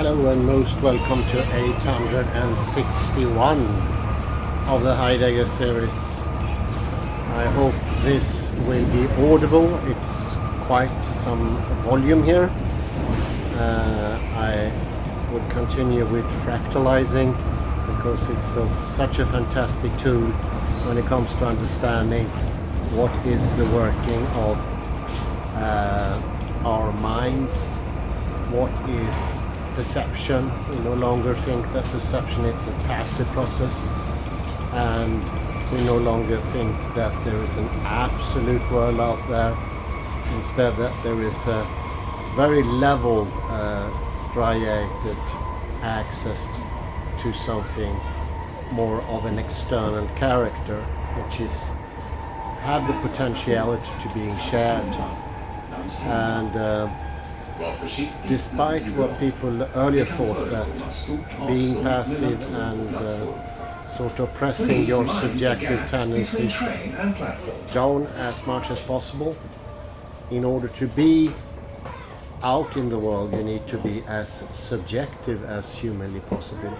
Hello and most welcome to 861 of the Heidegger series. I hope this will be audible. It's quite some volume here. I would continue with fractalizing because it's such a fantastic tool when it comes to understanding what is the working of our minds, what is perception. We no longer think that perception is a passive process, and we no longer think that there is an absolute world out there. Instead, that there is a very level, striated access to something more of an external character, which is have the potentiality to being shared. And despite what people earlier thought, that being passive and sort of pressing your subjective tendencies down as much as possible, in order to be out in the world you need to be as subjective as humanly possible.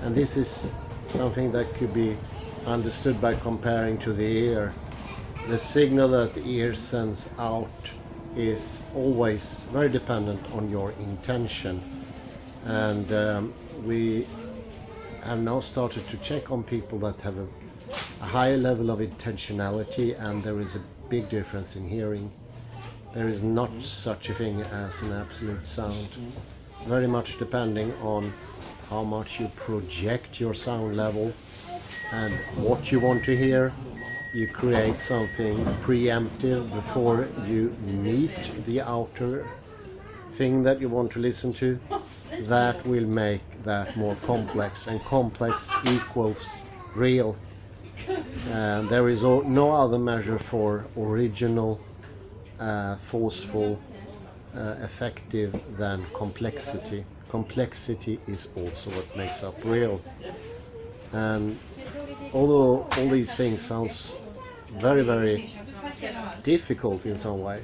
And this is something that could be understood by comparing to the ear. The signal that the ear sends out is always very dependent on your intention, and we have now started to check on people that have a higher level of intentionality, and there is a big difference in hearing. There is not such a thing as an absolute sound, very much depending on how much you project your sound level and what you want to hear. You create something preemptive before you meet the outer thing that you want to listen to. That will make that more complex, and complex equals real. And there is no other measure for original, forceful, effective than complexity. Complexity is also what makes up real. And although all these things sounds very, very difficult in some way,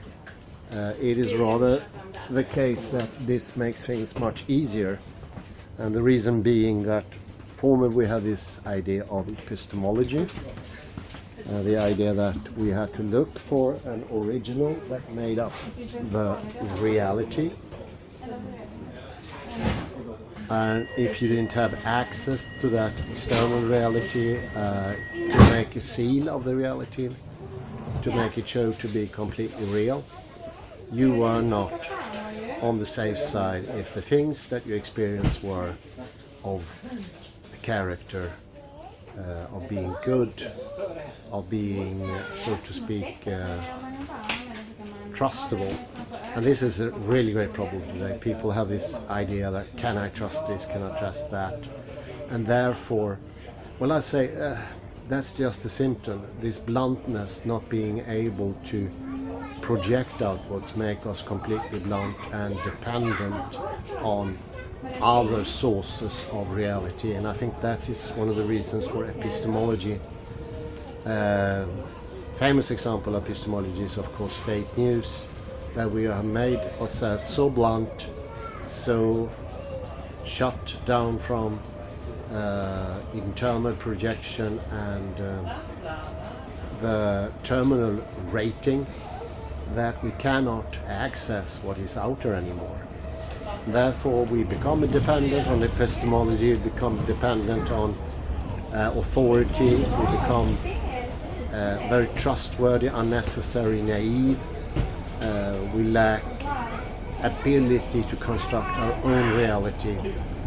it is rather the case that this makes things much easier. And the reason being that formerly we had this idea of epistemology, the idea that we had to look for an original that made up the reality. And if you didn't have access to that external reality, to make a seal of the reality, to make it show to be completely real, you were not on the safe side if the things that you experienced were of the character of being good, of being, so to speak, trustable. And this is a really great problem today. People have this idea that can I trust this, can I trust that? And therefore, well, I say that's just a symptom. This bluntness, not being able to project outwards, make us completely blunt and dependent on other sources of reality. And I think that is one of the reasons for epistemology. Famous example of epistemology is of course fake news, that we have made ourselves so blunt, so shut down from internal projection and the terminal rating, that we cannot access what is outer anymore. Therefore we become dependent on epistemology, we become dependent on authority, we become very trustworthy, unnecessary, naive. We lack ability to construct our own reality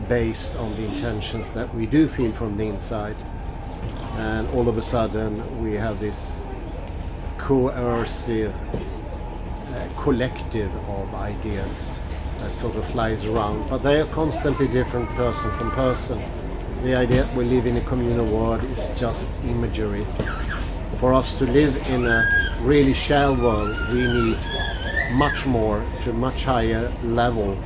based on the intentions that we do feel from the inside. And all of a sudden we have this coercive collective of ideas that sort of flies around, but they are constantly different person from person. The idea that we live in a communal world is just imagery. For us to live in a really shell world, we need much more, to a much higher level,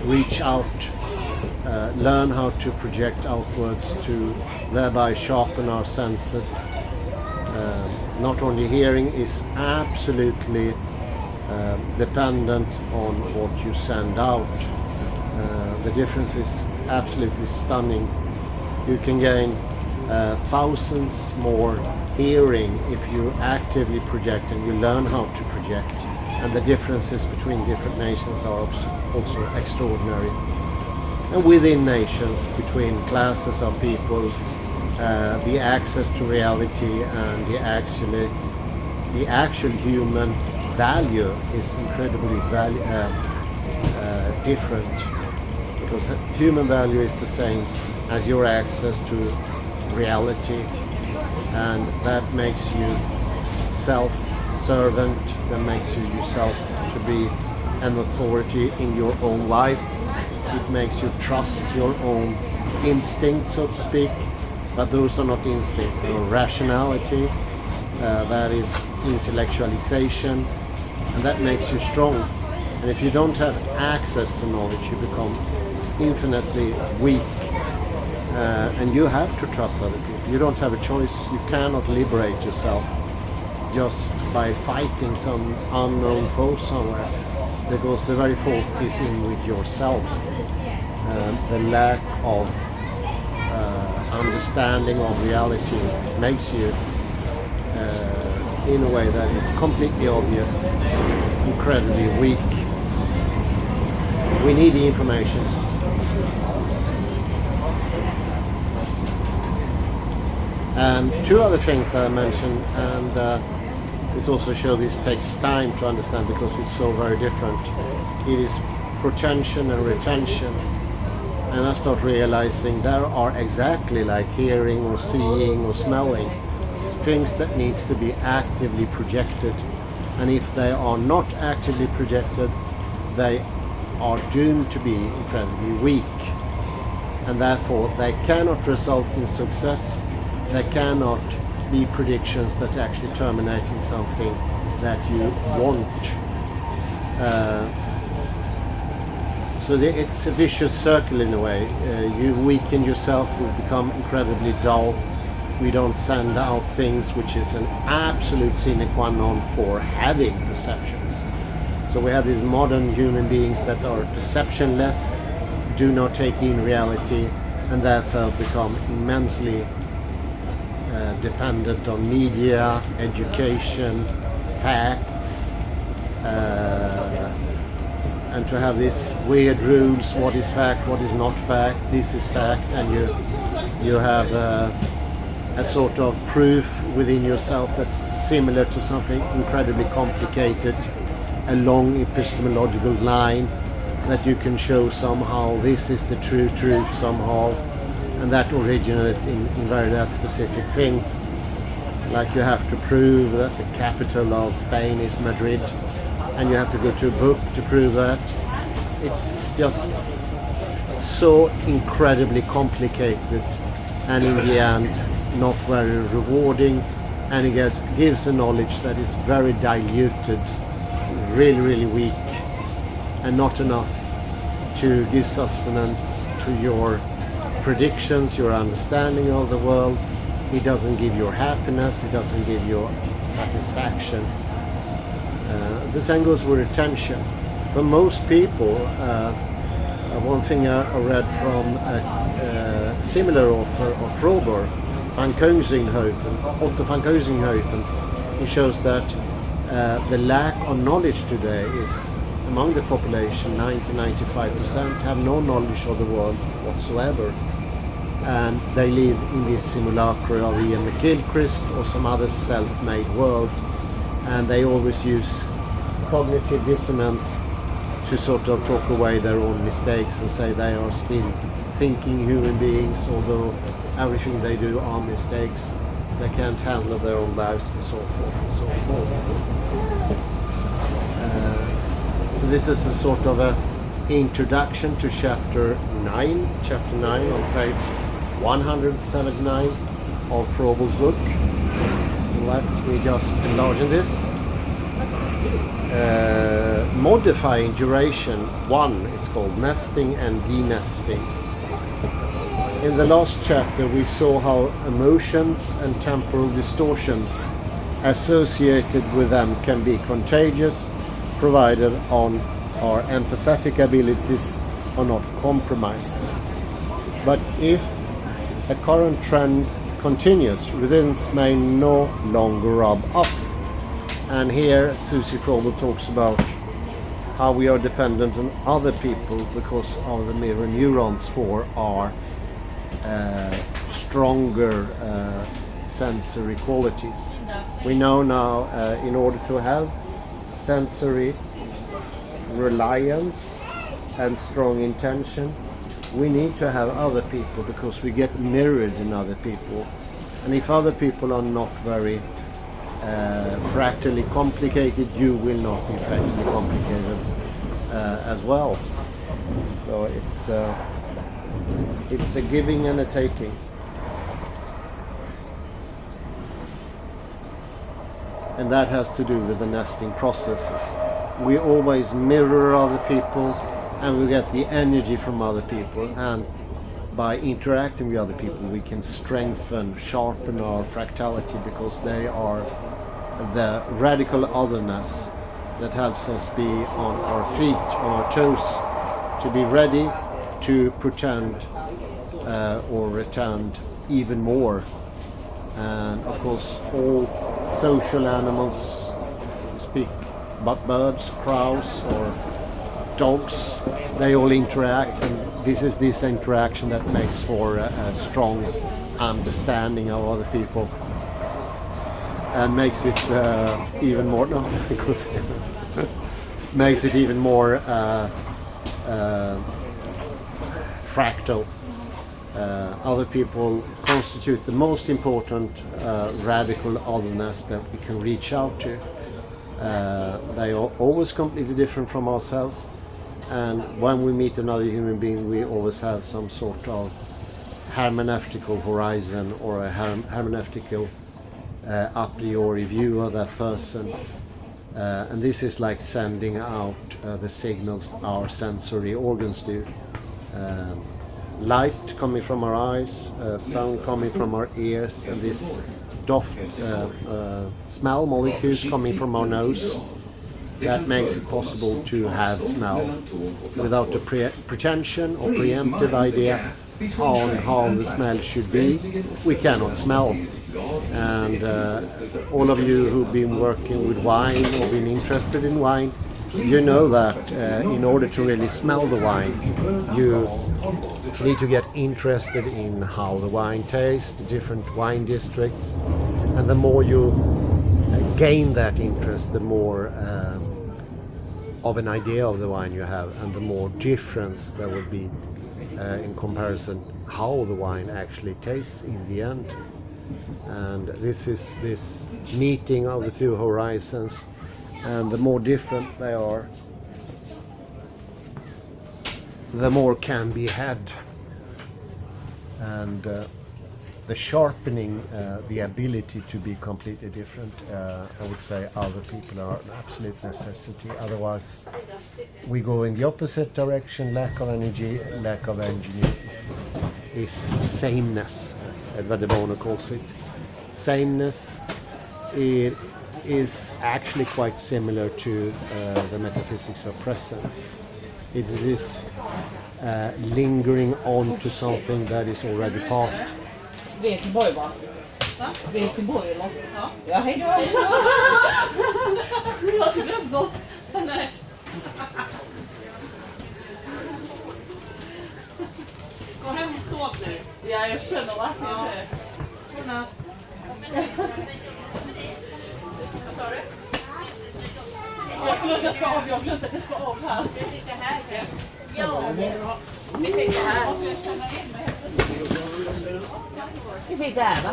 reach out, learn how to project outwards, to thereby sharpen our senses. Not only hearing is absolutely dependent on what you send out. The difference is absolutely stunning. You can gain thousands more hearing if you actively project and you learn how to project. And the differences between different nations are also extraordinary. And within nations, between classes of people, the access to reality and the actual human value is incredibly different, because human value is the same as your access to reality, and that makes you self-servant, that makes you yourself to be an authority in your own life. It makes you trust your own instincts, so to speak, but those are not instincts, they are rationality, that is intellectualization, and that makes you strong. And if you don't have access to knowledge, you become infinitely weak, and you have to trust other people. You don't have a choice. You cannot liberate yourself just by fighting some unknown foe somewhere, because the very fault is in with yourself. The lack of understanding of reality makes you, in a way that is completely obvious, incredibly weak. We need the information. And two other things that I mentioned, and this also shows this takes time to understand because it's so very different. It is protension and retention. And I start realizing there are exactly like hearing or seeing or smelling, things that needs to be actively projected. And if they are not actively projected, they are doomed to be incredibly weak. And therefore they cannot result in success. They cannot be predictions that actually terminate in something that you want. So it's a vicious circle in a way. You weaken yourself, you become incredibly dull. We don't send out things, which is an absolute sine qua non for having perceptions. So we have these modern human beings that are perceptionless, do not take in reality, and therefore become immensely dependent on media, education, facts, and to have these weird rules: what is fact, what is not fact, this is fact, and you have a sort of proof within yourself that's similar to something incredibly complicated, a long epistemological line that you can show somehow this is the true truth somehow, and that originates in very that specific thing. Like you have to prove that the capital of Spain is Madrid, and you have to go to a book to prove that. It's just so incredibly complicated, and in the end not very rewarding, and it gives a knowledge that is very diluted, really weak, and not enough to give sustenance to your predictions, your understanding of the world. It doesn't give you happiness, it doesn't give you satisfaction. The same goes with attention. For most people, one thing I read from a similar author of Frober, Otto van Koningshoven, he shows that the lack of knowledge today is among the population. 90-95% have no knowledge of the world whatsoever, and they live in this simulacra of Ian McGilchrist or some other self-made world, and they always use cognitive dissonance to sort of talk away their own mistakes and say they are still thinking human beings, although everything they do are mistakes. They can't handle their own lives, and so forth and so forth. So this is a sort of a introduction to chapter 9 on page 179 of Frober's book. Let me just enlarge this. Modifying duration 1, it's called nesting and denesting. In the last chapter we saw how emotions and temporal distortions associated with them can be contagious, provided on our empathetic abilities are not compromised. But if a current trend continues, resilience may no longer rub off. And here Susie Frobel talks about how we are dependent on other people because of the mirror neurons for our stronger sensory qualities. We know now in order to have sensory reliance and strong intention, we need to have other people because we get mirrored in other people. And if other people are not very fractally complicated, you will not be fractally complicated as well. So it's a giving and a taking. And that has to do with the nesting processes. We always mirror other people and we get the energy from other people, and by interacting with other people we can strengthen, sharpen our fractality because they are the radical otherness that helps us be on our feet, on our toes, to be ready to pretend or retend even more. And of course all social animals speak, but birds, crows or dogs, they all interact, and this is this interaction that makes for a strong understanding of other people and makes it even more because makes it even more fractal. Other people constitute the most important radical otherness that we can reach out to. They are always completely different from ourselves, and when we meet another human being we always have some sort of hermeneutical horizon or a hermeneutical a priori view of that person, and this is like sending out the signals our sensory organs do. Light coming from our eyes, sound coming from our ears, and this smell molecules coming from our nose. That makes it possible to have smell without a pretension or preemptive idea on how the smell should be. We cannot smell. And all of you who've been working with wine or been interested in wine, you know that in order to really smell the wine, you need to get interested in how the wine tastes, the different wine districts, and the more you gain that interest, the more of an idea of the wine you have, and the more difference there will be in comparison how the wine actually tastes in the end. And this is this meeting of the two horizons, and the more different they are, the more can be had. And the sharpening, the ability to be completely different, I would say other people are an absolute necessity. Otherwise we go in the opposite direction. Lack of energy, lack of engineering is sameness, as Edward de Bono calls it. Sameness, it is actually quite similar to the metaphysics of presence. It's this lingering on to something that is already past. Helsingborg va? Va? Helsingborg eller? Ja. Ja, hej då. Jag har glömt något. Nej. Gå hem och sov nu. Ja, jag känner verkligen det. Godnatt. Vad sa du? Jag ska av, jag glömde att jag ska av här. Vi sitter här. Ja, vi sitter här. Jag känner in mig. Vi sitter här va?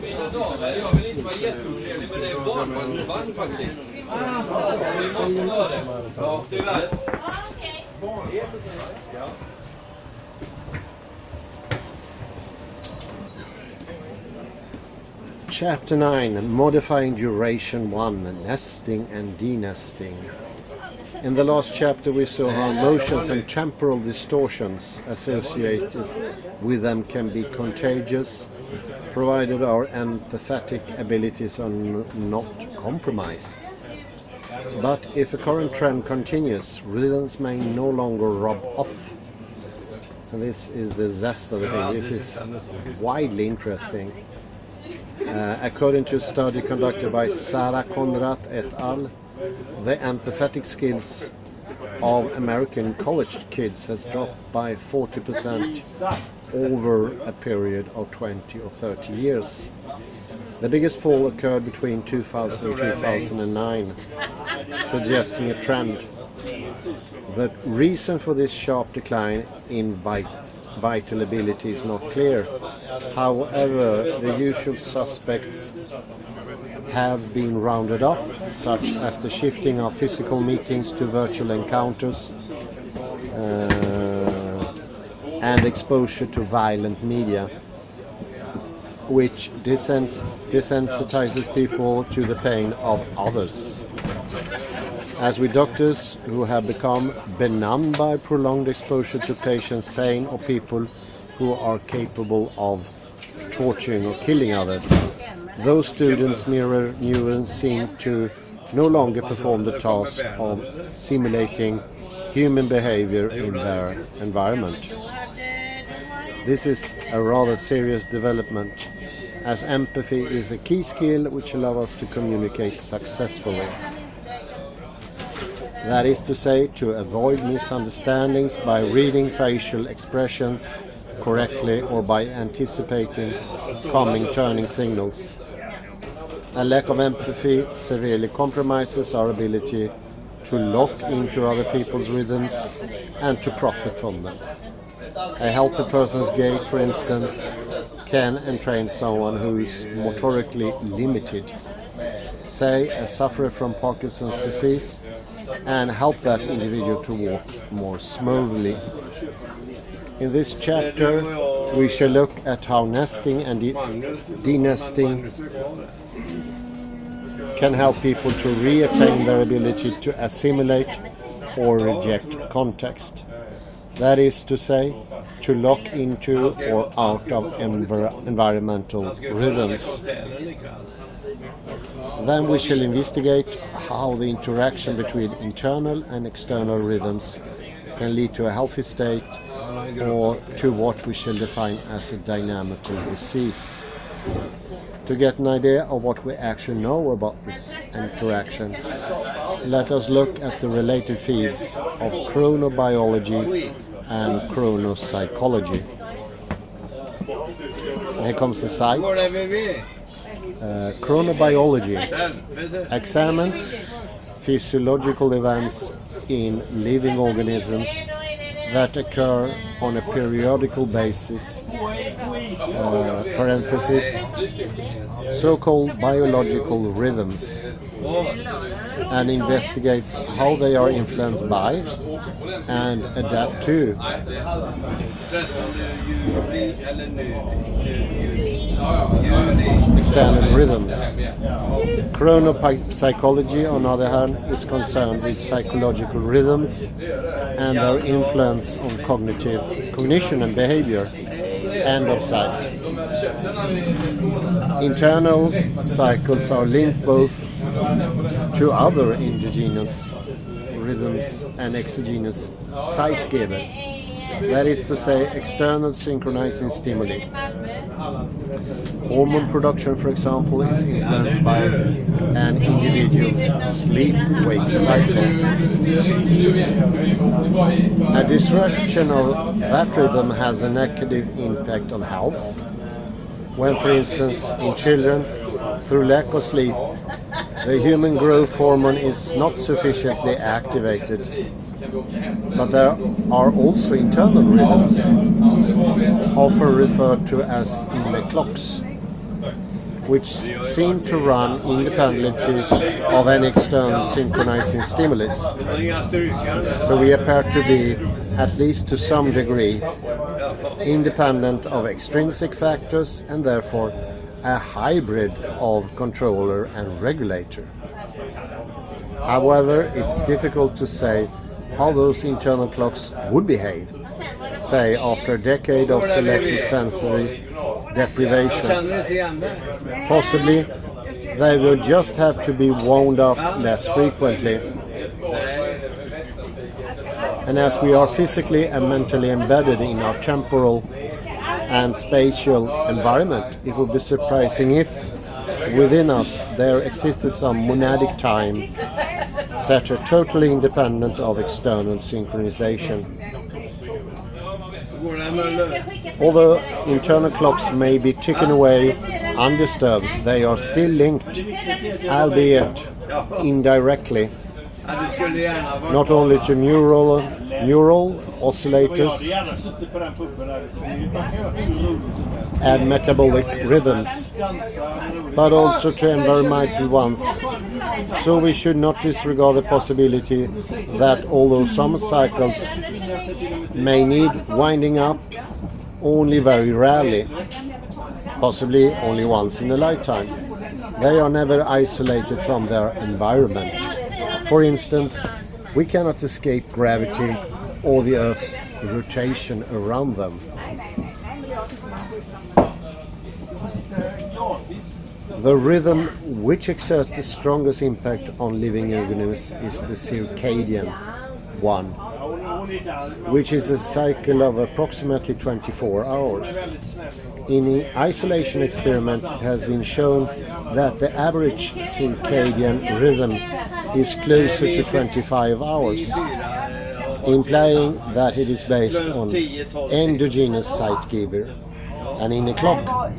Mina damer, jag vill inte vara jätteotrevlig, men det är barnvagnsband faktiskt. Vi måste vara det. Ja, tyvärr. Chapter 9, Modifying Duration 1, Nesting and Denesting. In the last chapter we saw how motions and temporal distortions associated with them can be contagious provided our empathetic abilities are not compromised. But if the current trend continues, rhythms may no longer rub off. And this is the zest of the thing. This is widely interesting. According to a study conducted by Sarah Conrad et al., the empathetic skills of American college kids has dropped by 40% over a period of 20 or 30 years. The biggest fall occurred between 2000 and 2009, suggesting a trend. The reason for this sharp decline in vital ability is not clear. However, the usual suspects have been rounded up, such as the shifting of physical meetings to virtual encounters and exposure to violent media, which desensitizes people to the pain of others. As with doctors who have become benumbed by prolonged exposure to patients' pain, or people who are capable of torturing or killing others, those students' mirror neurons seem to no longer perform the task of simulating human behavior in their environment. This is a rather serious development, as empathy is a key skill which allows us to communicate successfully. That is to say, to avoid misunderstandings by reading facial expressions correctly or by anticipating coming turning signals. A lack of empathy severely compromises our ability to lock into other people's rhythms and to profit from them. A healthy person's gait, for instance, can entrain someone who is motorically limited, say a sufferer from Parkinson's disease, and help that individual to walk more smoothly. In this chapter, we shall look at how nesting and denesting can help people to reattain their ability to assimilate or reject context. That is to say, to lock into or out of environmental rhythms. Then we shall investigate how the interaction between internal and external rhythms can lead to a healthy state or to what we shall define as a dynamical disease. To get an idea of what we actually know about this interaction, let us look at the related fields of chronobiology and chronopsychology. Here comes the site. Chronobiology examines physiological events in living organisms that occur on a periodical basis, parenthesis, so-called biological rhythms, and investigates how they are influenced by and adapt to external rhythms. Chronopsychology, on the other hand, is concerned with psychological rhythms and their influence on cognition and behavior. End of sight. Internal cycles are linked both to other endogenous rhythms and exogenous zeitgeber. That is to say, external synchronizing stimuli. Hormone production, for example, is influenced by an individual's sleep-wake cycle. A disruption of that rhythm has a negative impact on health. When, for instance, in children, through lack of sleep, the human growth hormone is not sufficiently activated. But there are also internal rhythms, often referred to as inner clocks, which seem to run independently of any external synchronizing stimulus. So we appear to be, at least to some degree, independent of extrinsic factors and therefore a hybrid of controller and regulator. However, it's difficult to say how those internal clocks would behave, say after a decade of selective sensory deprivation. Possibly they will just have to be wound up less frequently. And as we are physically and mentally embedded in our temporal and spatial environment, it would be surprising if within us there existed some monadic time sector totally independent of external synchronization. Although internal clocks may be ticking away undisturbed, they are still linked, albeit indirectly, not only to neural oscillators and metabolic rhythms, but also to environmental ones. So we should not disregard the possibility that although some cycles may need winding up only very rarely, possibly only once in a lifetime, they are never isolated from their environment. For instance, we cannot escape gravity or the Earth's rotation around them. The rhythm which exerts the strongest impact on living organisms is the circadian one, which is a cycle of approximately 24 hours. In the isolation experiment, it has been shown that the average circadian rhythm is closer to 25 hours, implying that it is based on endogenous Zeitgeber and in a clock.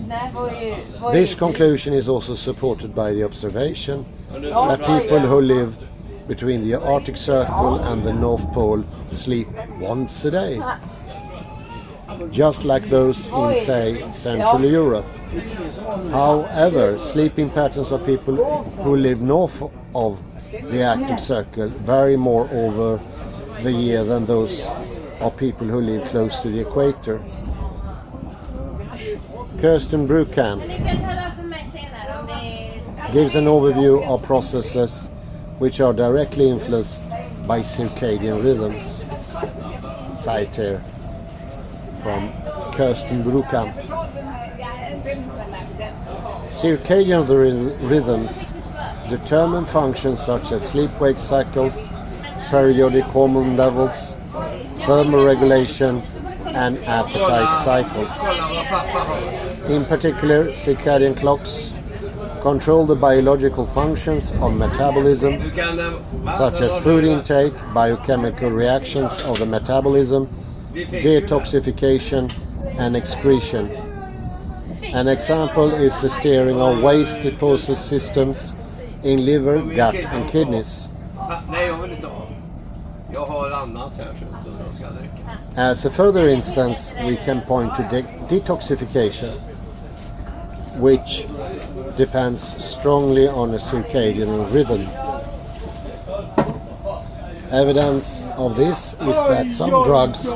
This conclusion is also supported by the observation that people who live between the Arctic Circle and the North Pole sleep once a day, just like those in, say, Central Europe. However, sleeping patterns of people who live north of the Arctic Circle vary more over the year than those of people who live close to the equator. Kirsten Brukamp gives an overview of processes which are directly influenced by circadian rhythms. Cite here from Kirsten Brukamp. Circadian rhythms determine functions such as sleep-wake cycles, periodic hormone levels, thermoregulation, and appetite cycles. In particular, circadian clocks control the biological functions of metabolism, such as food intake, biochemical reactions of the metabolism, detoxification, and excretion. An example is the steering of waste disposal systems in liver, gut, and kidneys. As a further instance, we can point to detoxification, which depends strongly on a circadian rhythm. Evidence of this is that some drugs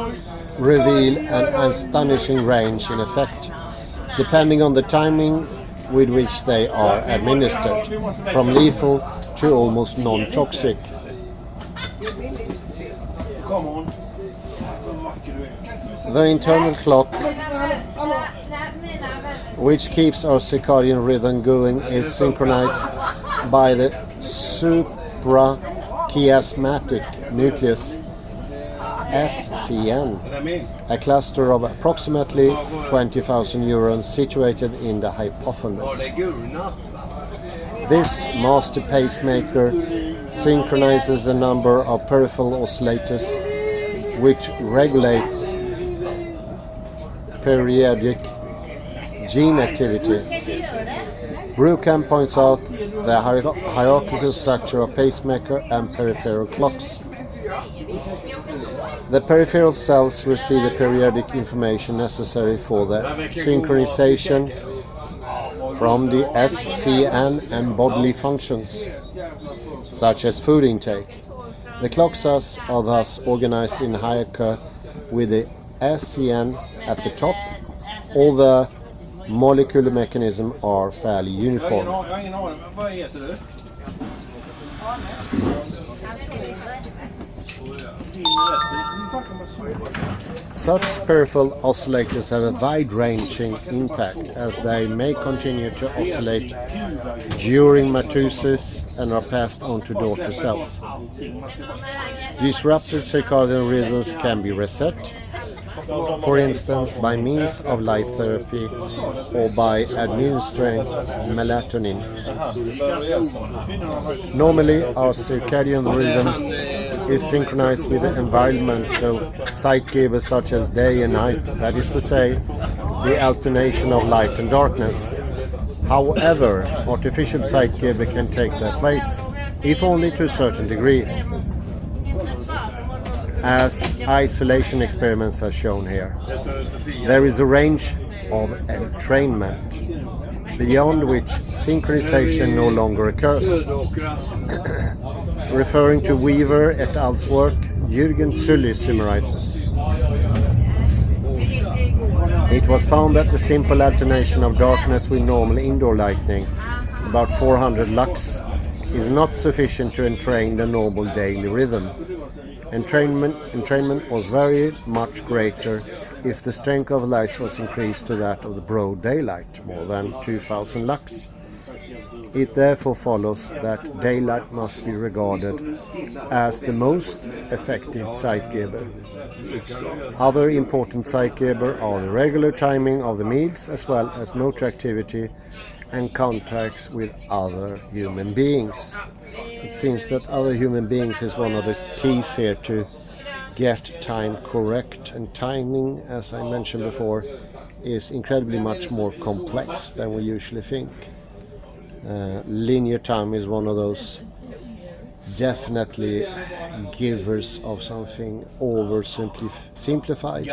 reveal an astonishing range in effect, depending on the timing with which they are administered, from lethal to almost non-toxic. The internal clock, which keeps our circadian rhythm going, is synchronized by the suprachiasmatic nucleus, SCN, a cluster of approximately 20,000 neurons situated in the hypothalamus. This master pacemaker synchronizes a number of peripheral oscillators which regulates periodic gene activity. Brukamp points out the hierarchical structure of pacemaker and peripheral clocks. The peripheral cells receive the periodic information necessary for the synchronization from the SCN and bodily functions, such as food intake. The clocks are thus organized in hierarchy with the SCN at the top. All the molecular mechanisms are fairly uniform. Such peripheral oscillators have a wide-ranging impact as they may continue to oscillate during mitosis and are passed on to daughter cells. Disrupted circadian rhythms can be reset, for instance by means of light therapy or by administering melatonin. Normally our circadian rhythm is synchronized with the environmental zeitgeber such as day and night, that is to say, the alternation of light and darkness. However, artificial zeitgeber can take their place, if only to a certain degree, as isolation experiments have shown here. There is a range of entrainment, beyond which synchronization no longer occurs. Referring to Weaver et al.'s work, Jürgen Zulli summarizes. It was found that the simple alternation of darkness with normal indoor lighting, about 400 lux, is not sufficient to entrain the normal daily rhythm. Entrainment was very much greater if the strength of light was increased to that of the broad daylight, more than 2000 lux. It therefore follows that daylight must be regarded as the most effective zeitgeber. Other important zeitgeber are the regular timing of the meals as well as motor activity and contacts with other human beings. It seems that other human beings is one of the keys here to get time correct, and timing, as I mentioned before, is incredibly much more complex than we usually think. Linear time is one of those definitely givers of something oversimplified,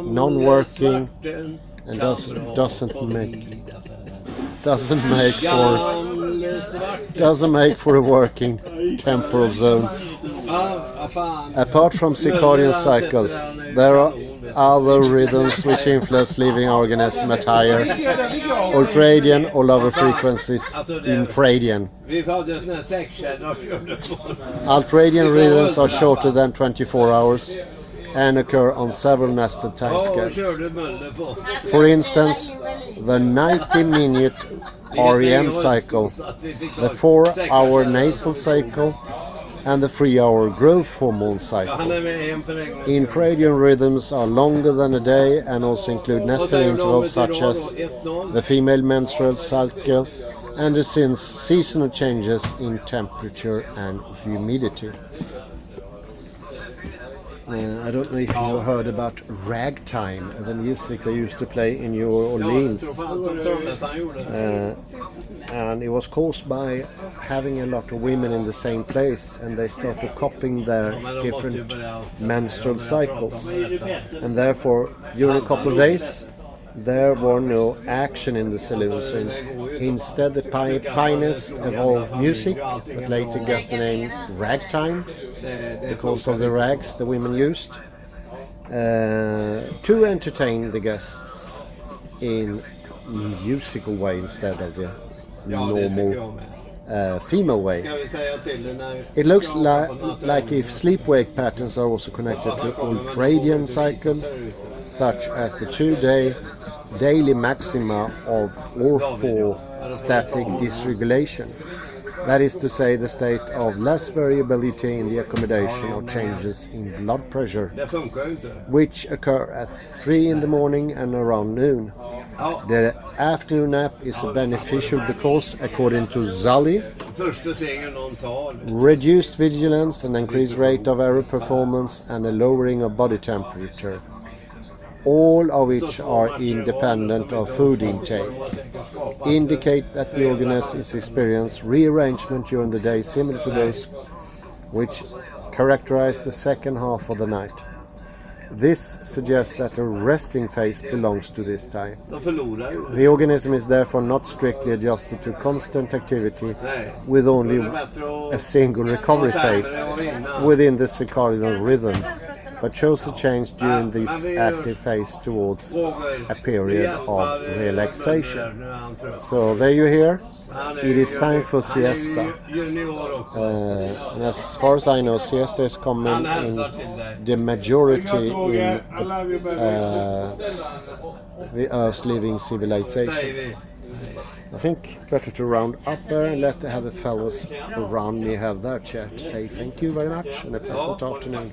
non-working, and doesn't make for a working temporal zone. Apart from circadian cycles, there are other rhythms which influence living organisms at higher ultradian or lower frequencies infradian. Ultradian rhythms are shorter than 24 hours and occur on several nested timescales. For instance, the 90-minute REM cycle, the 4-hour nasal cycle, and the 3-hour growth hormone cycle. Infradian rhythms are longer than a day and also include nested intervals such as the female menstrual cycle and the seasonal changes in temperature and humidity. I don't know if you heard about ragtime, the music they used to play in New Orleans. And it was caused by having a lot of women in the same place, and they started copying their different menstrual cycles. And therefore, during a couple of days, there were no action in the saloons. Instead, the finest evolved music that later got the name ragtime, because of the rags the women used to entertain the guests in musical way instead of the normal female way. It looks like if sleep-wake patterns are also connected to ultradian cycles, such as the 2-day daily maxima of orthostatic dysregulation. That is to say, the state of less variability in the accommodation of changes in blood pressure, which occur at 3 in the morning and around noon. The afternoon nap is beneficial because, according to Zulli, reduced vigilance, an increased rate of error performance, and a lowering of body temperature, all of which are independent of food intake, indicate that the organism is experiencing rearrangement during the day similar to those which characterize the second half of the night. This suggests that a resting phase belongs to this time. The organism is therefore not strictly adjusted to constant activity with only a single recovery phase within the circadian rhythm. but shows a change during this active phase towards a period of relaxation. So there you hear, it is time for siesta. And as far as I know, siesta is common in the majority in the Earth's living civilization. I think better to round up there and let the other fellows around me have their chat. Say thank you very much and a pleasant afternoon.